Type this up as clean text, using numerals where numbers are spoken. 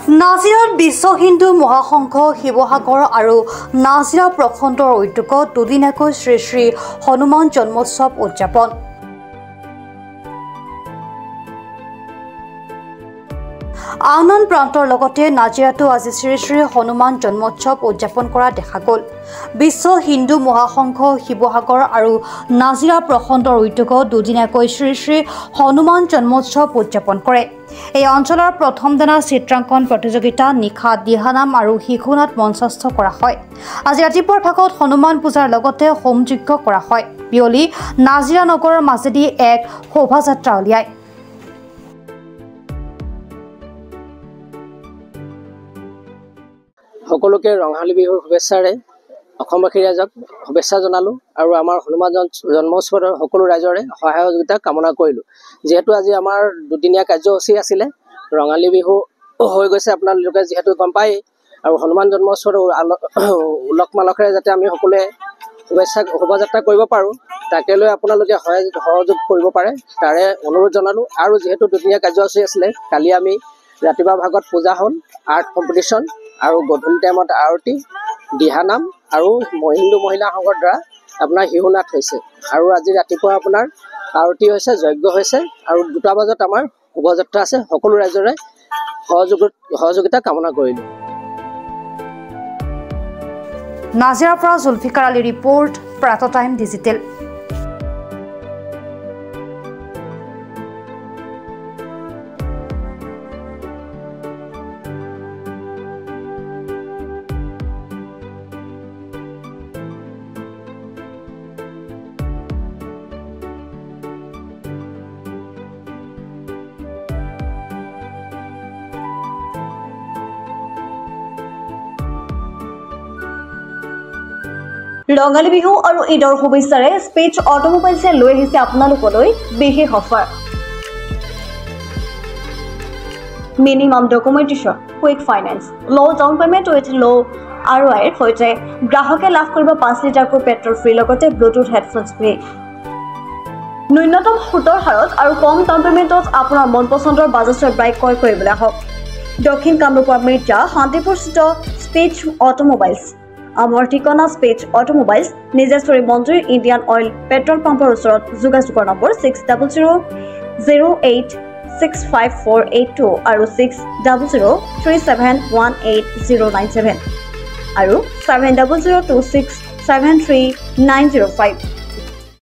নাজিৰাত বিশ্ব হিন্দু মহাসংঘ শিৱসাগৰ আৰু নাজিৰা প্ৰখণ্ডৰ উদ্যোগত দুদিনীয়াকৈ শ্ৰী শ্ৰী হনুমান জন্মোৎসৱ উদযাপন। আন আন প্ৰান্তৰ লগতে নাজিৰাতো আজি শ্ৰী শ্ৰী হনুমান জন্মোৎসৱ উদযাপন কৰা দেখা গ'ল। বিশ্ব হিন্দু মহাসংঘ শিৱসাগৰ আৰু নাজিৰা প্ৰখণ্ডৰ উদ্যোগত দুদিনীয়াকৈ শ্ৰী শ্ৰী হনুমান জন্মোৎসৱ উদযাপন কৰে। এই অঞ্চলৰ প্ৰথম দিনা চিত্ৰাংকন প্ৰতিযোগিতা, নিশা দিহানাম আৰু শিশুনাট মঞ্চস্থ কৰা হয়। আজি ৰাতিপুৱাৰ ভাগত হনুমান পূজাৰ লগতে হোমযজ্ঞ কৰা হয়। বিয়লি নাজিৰা নগৰৰ মাজেদি এক শোভাযাত্ৰা উলিয়ায়। সকলোকে ৰঙালী বিহুৰ শুভেচ্ছাৰে অসমবাসী ৰাইজক শুভেচ্ছা জনালোঁ আৰু আমাৰ হনুমান জন্মোৎসৱৰ সকলো ৰাইজৰে সহায় সহযোগিতা কামনা কৰিলোঁ। যিহেতু আজি আমাৰ দুদিনীয়া কাৰ্যসূচী আছিলে, ৰঙালী বিহু হৈ গৈছে আপোনালোকে যিহেতু গম পায়েই, আৰু হনুমান জন্মোৎসৱৰ উলহ মালহেৰে যাতে আমি সকলোৱে শোভাযাত্ৰা কৰিব পাৰোঁ, তাকে লৈ আপোনালোকে সহযোগ কৰিব পাৰে তাৰে অনুৰোধ জনালোঁ। আৰু যিহেতু দুদিনীয়া কাৰ্যসূচী আছিলে, কালি আমি ৰাতিপুৱা ভাগত পূজা হ'ল, আৰ্ট কম্পিটিশ্যন আৰু গধূলি টাইমত আৰতি, দিহানাম আৰু হিন্দু মহিলা সংঘৰ দ্বাৰা আপোনাৰ শিশুনাট হৈছে। আৰু আজি ৰাতিপুৱা আপোনাৰ আৰতি হৈছে, যজ্ঞ হৈছে আৰু 2টা বজাত আমাৰ শোভাযাত্ৰা আছে। সকলো ৰাইজৰে সহযোগিতা কামনা কৰিলোঁ। নাজিৰাৰ পৰা জুলফিকাৰ আলী ৰিপৰ্ট, প্ৰাত টাইম ডিজিটেল। ৰঙালী বিহু আৰু ঈদৰ শুভেচ্ছাৰে স্পেচ অটোমোবাইলছে লৈ আহিছে আপোনালোকলৈ বিশেষ offer. Minimum documentation, quick finance, low' down payment with low' ROIৰ সৈতে গ্ৰাহকে লাভ কৰিব 5 লিটাৰকৈ পেট্ৰল ফ্ৰী, লগতে ব্লুটুথ হেডফোনছ ফ্ৰী। ন্যূনতম সুতৰ হাৰত আৰু কম ডাউন পেমেণ্টত আপোনাৰ মন পচন্দৰ বাজাজৰ বাইক ক্ৰয় কৰিবলৈ আহক দক্ষিণ কামৰূপৰ মিৰ্জা শান্তিপুৰস্থিত স্পেচ অটোমোবাইলছ। আমাৰ ঠিকনা স্পেচ অটোমোবাইলছ, নিজেশ্বৰী মন্দিৰ ইণ্ডিয়ান অইল পেট্ৰল পাম্পৰ ওচৰত। যোগাযোগৰ নম্বৰ 6000086548 আৰু 6003718097 আৰু 7002673905।